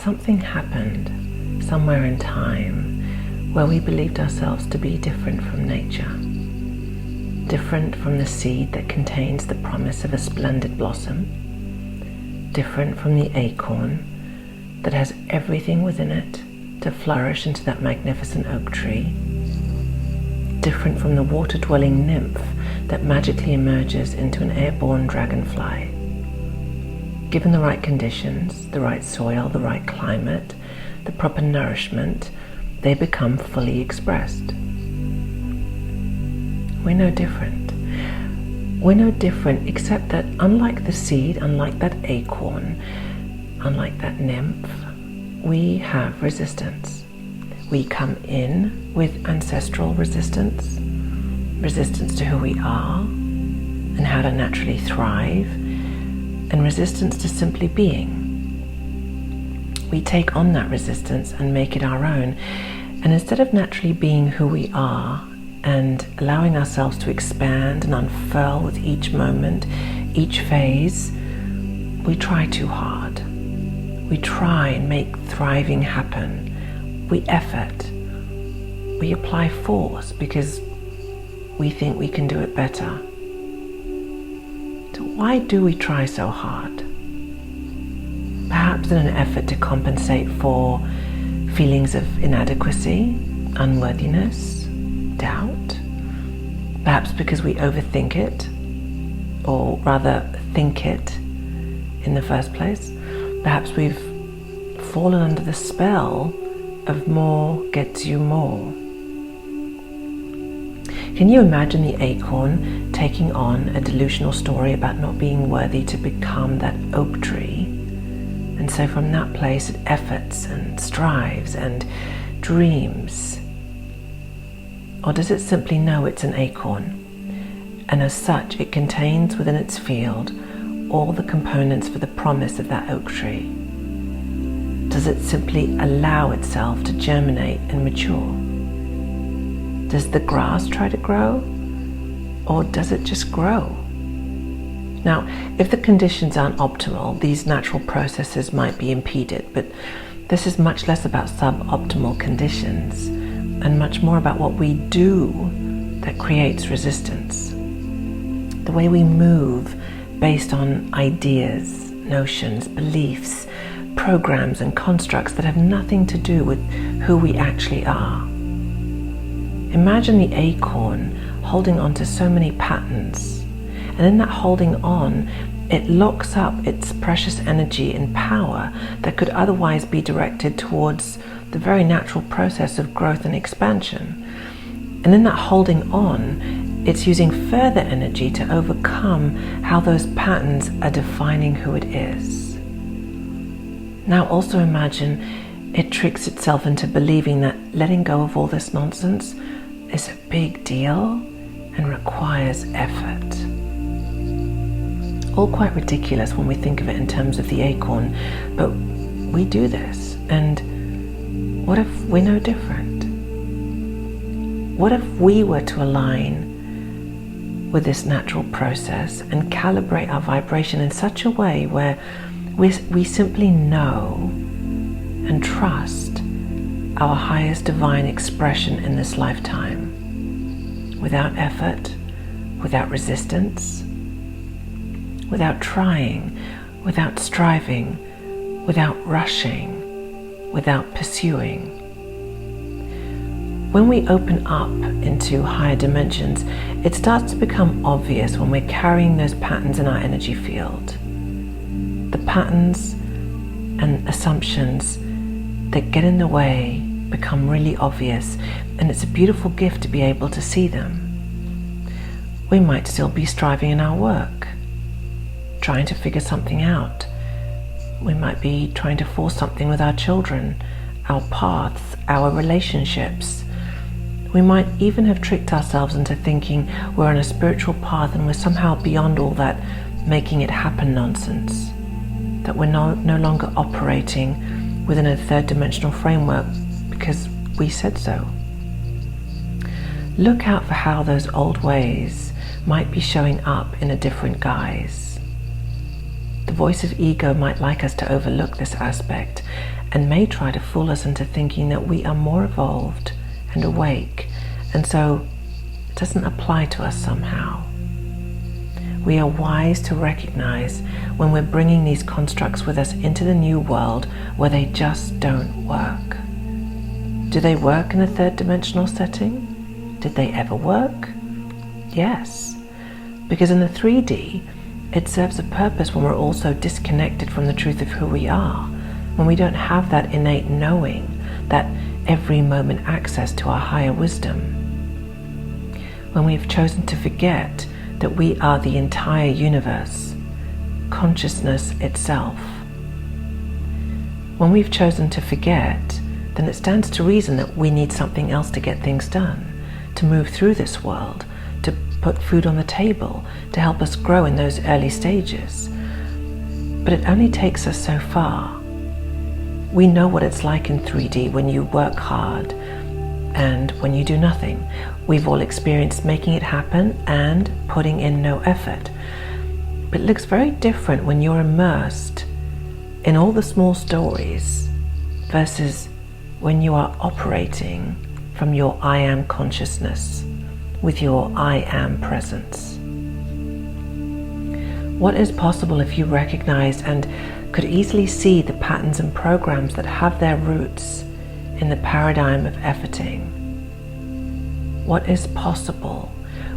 something happened somewhere in time where we believed ourselves to be different from nature, different from the seed that contains the promise of a splendid blossom, different from the acorn that has everything within it to flourish into that magnificent oak tree, different from the water-dwelling nymph that magically emerges into an airborne dragonfly. Given the right conditions, the right soil, the right climate, the proper nourishment, they become fully expressed. We're no different. We're no different except that unlike the seed, unlike that acorn, unlike that nymph, we have resistance. We come in with ancestral resistance, resistance to who we are and how to naturally thrive, and resistance to simply being. We take on that resistance and make it our own, and instead of naturally being who we are and allowing ourselves to expand and unfurl with each moment, each phase, we try too hard. We try and make thriving happen. We effort. We apply force because we think we can do it better. So why do we try so hard? Perhaps in an effort to compensate for feelings of inadequacy, unworthiness, doubt. Perhaps because we overthink it, or rather think it in the first place. Perhaps we've fallen under the spell of more gets you more. Can you imagine the acorn taking on a delusional story about not being worthy to become that oak tree? And so from that place it efforts and strives and dreams. Or does it simply know it's an acorn, and as such it contains within its field all the components for the promise of that oak tree? Does it simply allow itself to germinate and mature? Does the grass try to grow, or does it just grow? Now, if the conditions aren't optimal, these natural processes might be impeded, but this is much less about suboptimal conditions and much more about what we do that creates resistance. The way we move based on ideas, notions, beliefs, programs and constructs that have nothing to do with who we actually are. Imagine the acorn holding on to so many patterns, and in that holding on, it locks up its precious energy and power that could otherwise be directed towards the very natural process of growth and expansion. And in that holding on, it's using further energy to overcome how those patterns are defining who it is. Now also imagine it tricks itself into believing that letting go of all this nonsense is a big deal and requires effort. All quite ridiculous when we think of it in terms of the acorn, but we do this. And what if we're no different? What if we were to align with this natural process and calibrate our vibration in such a way where we simply know and trust our highest divine expression in this lifetime, without effort, without resistance, without trying, without striving, without rushing, without pursuing. When we open up into higher dimensions, it starts to become obvious when we're carrying those patterns in our energy field. The patterns and assumptions that get in the way become really obvious, and it's a beautiful gift to be able to see them. We might still be striving in our work, trying to figure something out. We might be trying to force something with our children, our paths, our relationships. We might even have tricked ourselves into thinking we're on a spiritual path and we're somehow beyond all that making it happen nonsense, that we're no longer operating within a third dimensional framework because we said so. Look out for how those old ways might be showing up in a different guise. The voice of ego might like us to overlook this aspect and may try to fool us into thinking that we are more evolved and awake, and so it doesn't apply to us somehow. We are wise to recognize when we're bringing these constructs with us into the new world where they just don't work. Do they work in a third dimensional setting? Did they ever work? Yes, because in the 3D, it serves a purpose when we're also disconnected from the truth of who we are, when we don't have that innate knowing, that every moment access to our higher wisdom. When we've chosen to forget that we are the entire universe, consciousness itself. When we've chosen to forget, then it stands to reason that we need something else to get things done, to move through this world, to put food on the table, to help us grow in those early stages. But it only takes us so far. We know what it's like in 3D when you work hard and when you do nothing. We've all experienced making it happen and putting in no effort. But it looks very different when you're immersed in all the small stories versus when you are operating from your I am consciousness with your I am presence. What is possible if you recognized and could easily see the patterns and programs that have their roots in the paradigm of efforting? What is possible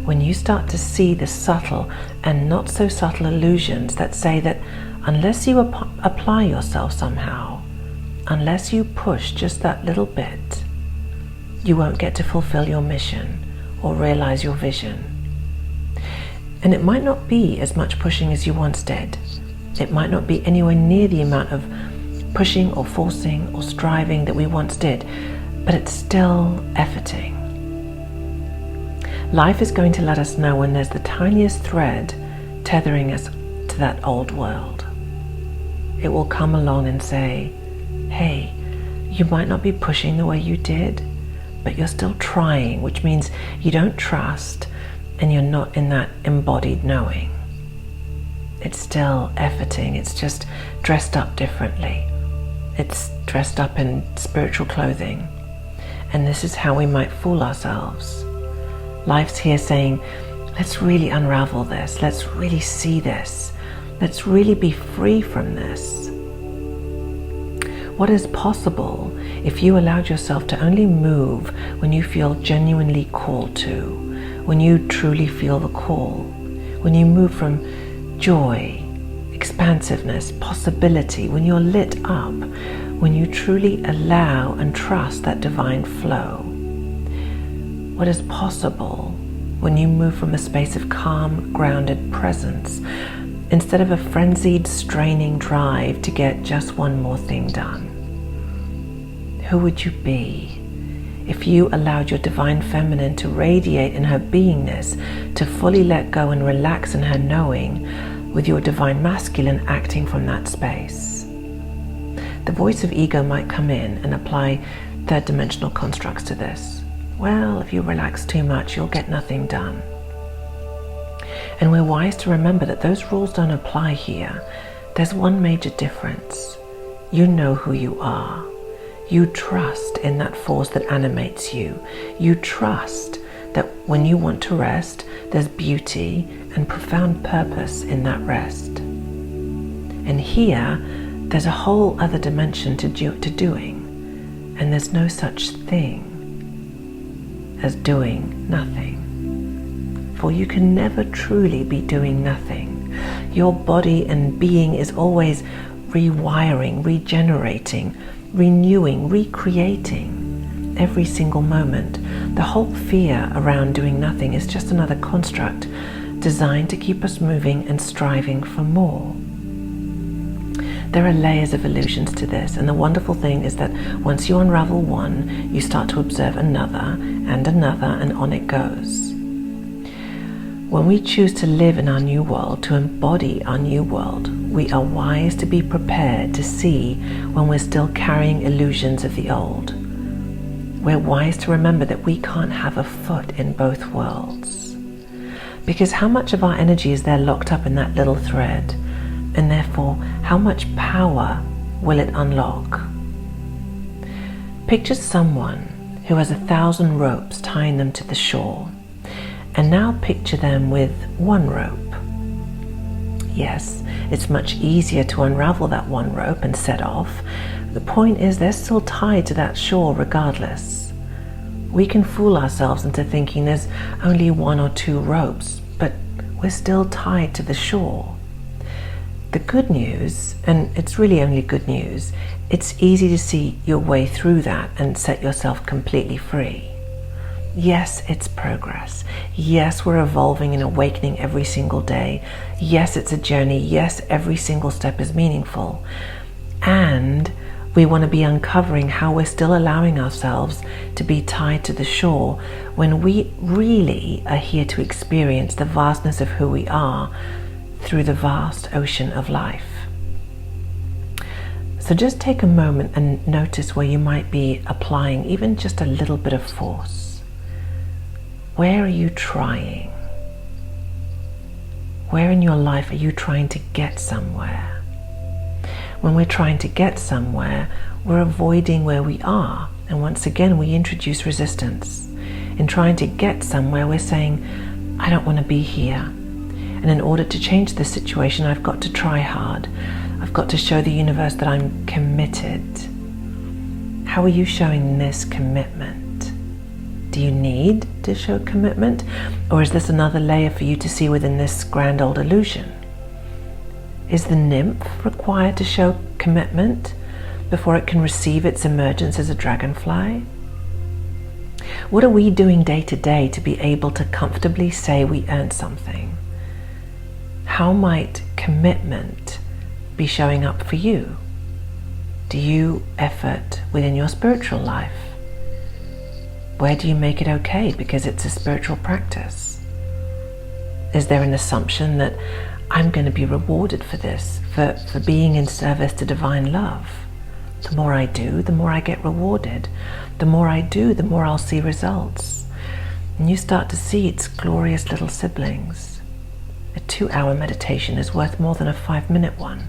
when you start to see the subtle and not so subtle illusions that say that unless you apply yourself somehow, unless you push just that little bit, you won't get to fulfill your mission or realize your vision. And it might not be as much pushing as you once did. It might not be anywhere near the amount of pushing or forcing or striving that we once did, but it's still efforting. Life is going to let us know when there's the tiniest thread tethering us to that old world. It will come along and say, hey, you might not be pushing the way you did, but you're still trying, which means you don't trust and you're not in that embodied knowing. It's still efforting, it's just dressed up differently. It's dressed up in spiritual clothing. And this is how we might fool ourselves. Life's here saying, let's really unravel this, let's really see this, let's really be free from this. What is possible if you allowed yourself to only move when you feel genuinely called to, when you truly feel the call, when you move from joy, expansiveness, possibility, when you're lit up, when you truly allow and trust that divine flow? What is possible when you move from a space of calm, grounded presence instead of a frenzied, straining drive to get just one more thing done? Who would you be if you allowed your divine feminine to radiate in her beingness, to fully let go and relax in her knowing, with your divine masculine acting from that space? The voice of ego might come in and apply third dimensional constructs to this. Well, if you relax too much, you'll get nothing done. And we're wise to remember that those rules don't apply here. There's one major difference. You know who you are. You trust in that force that animates you. You trust that when you want to rest, there's beauty and profound purpose in that rest. And here, there's a whole other dimension to doing. And there's no such thing as doing nothing. For you can never truly be doing nothing. Your body and being is always rewiring, regenerating, renewing, recreating every single moment. The whole fear around doing nothing is just another construct designed to keep us moving and striving for more. There are layers of illusions to this, and the wonderful thing is that once you unravel one, you start to observe another, and on it goes. When we choose to live in our new world, to embody our new world, we are wise to be prepared to see when we're still carrying illusions of the old. We're wise to remember that we can't have a foot in both worlds. Because how much of our energy is there locked up in that little thread? And therefore, how much power will it unlock? Picture someone who has 1,000 ropes tying them to the shore, and now picture them with one rope. Yes, it's much easier to unravel that one rope and set off. The point is they're still tied to that shore regardless. We can fool ourselves into thinking there's only 1 or 2 ropes, but we're still tied to the shore. The good news, and it's really only good news, it's easy to see your way through that and set yourself completely free. Yes, it's progress. Yes, we're evolving and awakening every single day. Yes, it's a journey. Yes, every single step is meaningful. And we want to be uncovering how we're still allowing ourselves to be tied to the shore when we really are here to experience the vastness of who we are through the vast ocean of life. So just take a moment and notice where you might be applying even just a little bit of force. Where are you trying? Where in your life are you trying to get somewhere? When we're trying to get somewhere, we're avoiding where we are. And once again, we introduce resistance. In trying to get somewhere, we're saying, I don't want to be here. And in order to change the situation, I've got to try hard. I've got to show the universe that I'm committed. How are you showing this commitment? Do you need to show commitment? Or is this another layer for you to see within this grand old illusion? Is the nymph required to show commitment before it can receive its emergence as a dragonfly? What are we doing day to day to be able to comfortably say we earned something? How might commitment be showing up for you? Do you effort within your spiritual life? Where do you make it okay because it's a spiritual practice? Is there an assumption that I'm going to be rewarded for this, for being in service to divine love? The more I do, the more I get rewarded. The more I do, the more I'll see results. And you start to see its glorious little siblings. A 2-hour meditation is worth more than a 5-minute one.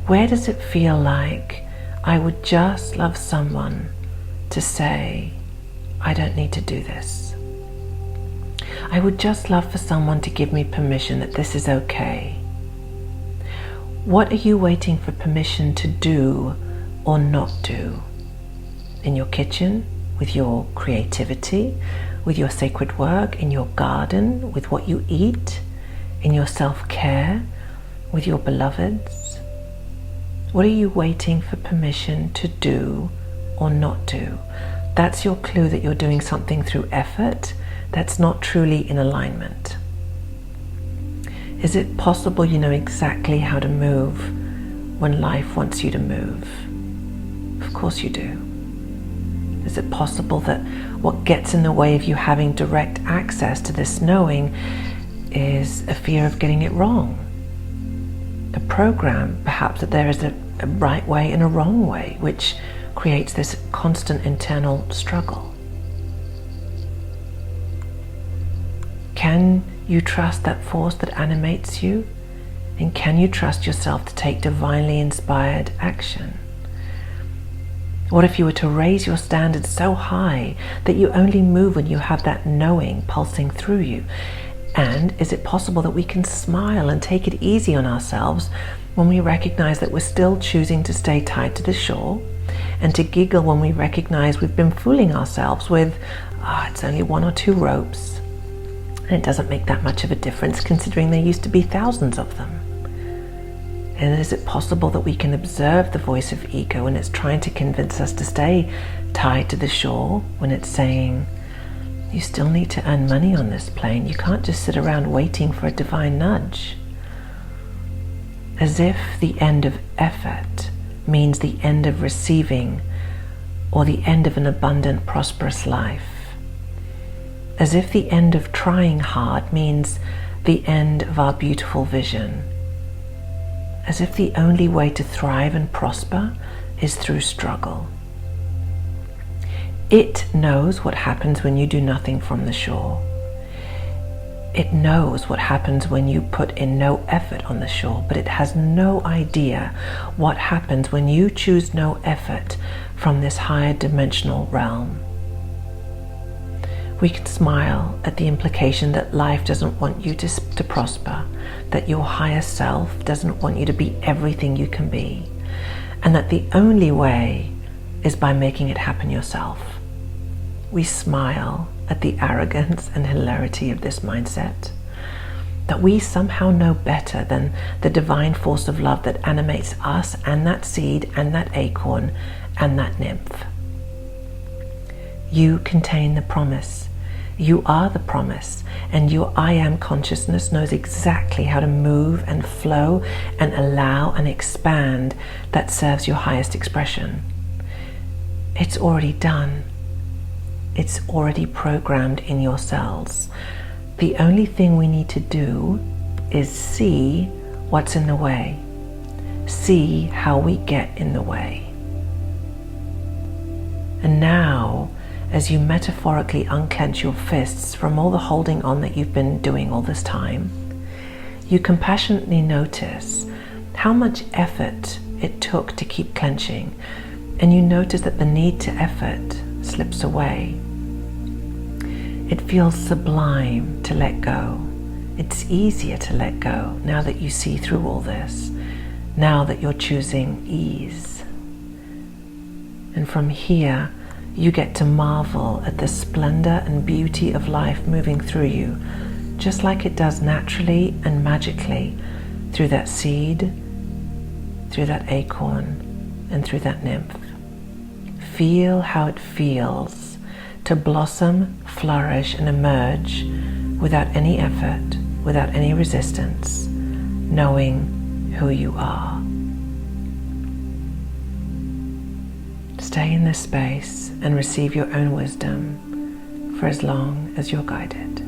Where does it feel like I would just love someone to say, I don't need to do this? I would just love for someone to give me permission that this is okay. What are you waiting for permission to do or not do? In your kitchen, with your creativity, with your sacred work, in your garden, with what you eat, in your self-care, with your beloveds? What are you waiting for permission to do or not do? That's your clue that you're doing something through effort that's not truly in alignment. Is it possible you know exactly how to move when life wants you to move? Of course you do. Is it possible that what gets in the way of you having direct access to this knowing is a fear of getting it wrong? A program, perhaps, that there is a right way and a wrong way, which creates this constant internal struggle. Can you trust that force that animates you? And can you trust yourself to take divinely inspired action? What if you were to raise your standards so high that you only move when you have that knowing pulsing through you? And is it possible that we can smile and take it easy on ourselves when we recognize that we're still choosing to stay tied to the shore, and to giggle when we recognize we've been fooling ourselves with, it's only 1 or 2 ropes, and it doesn't make that much of a difference considering there used to be thousands of them? And is it possible that we can observe the voice of ego when it's trying to convince us to stay tied to the shore, when it's saying, you still need to earn money on this plane, you can't just sit around waiting for a divine nudge? As if the end of effort means the end of receiving or the end of an abundant, prosperous life. As if the end of trying hard means the end of our beautiful vision. As if the only way to thrive and prosper is through struggle. It knows what happens when you do nothing from the shore. It knows what happens when you put in no effort on the shore, but it has no idea what happens when you choose no effort from this higher dimensional realm. We can smile at the implication that life doesn't want you to prosper, that your higher self doesn't want you to be everything you can be, and that the only way is by making it happen yourself. We smile at the arrogance and hilarity of this mindset, that we somehow know better than the divine force of love that animates us and that seed and that acorn and that nymph. You contain the promise. You are the promise, and your I am consciousness knows exactly how to move and flow and allow and expand that serves your highest expression. It's already done. It's already programmed in your cells. The only thing we need to do is see what's in the way. See how we get in the way. And now, as you metaphorically unclench your fists from all the holding on that you've been doing all this time, you compassionately notice how much effort it took to keep clenching, and you notice that the need to effort slips away. It feels sublime to let go. It's easier to let go now that you see through all this, now that you're choosing ease. And from here, you get to marvel at the splendor and beauty of life moving through you, just like it does naturally and magically through that seed, through that acorn, and through that nymph. Feel how it feels to blossom, flourish, and emerge without any effort, without any resistance, knowing who you are. Stay in this space and receive your own wisdom for as long as you're guided.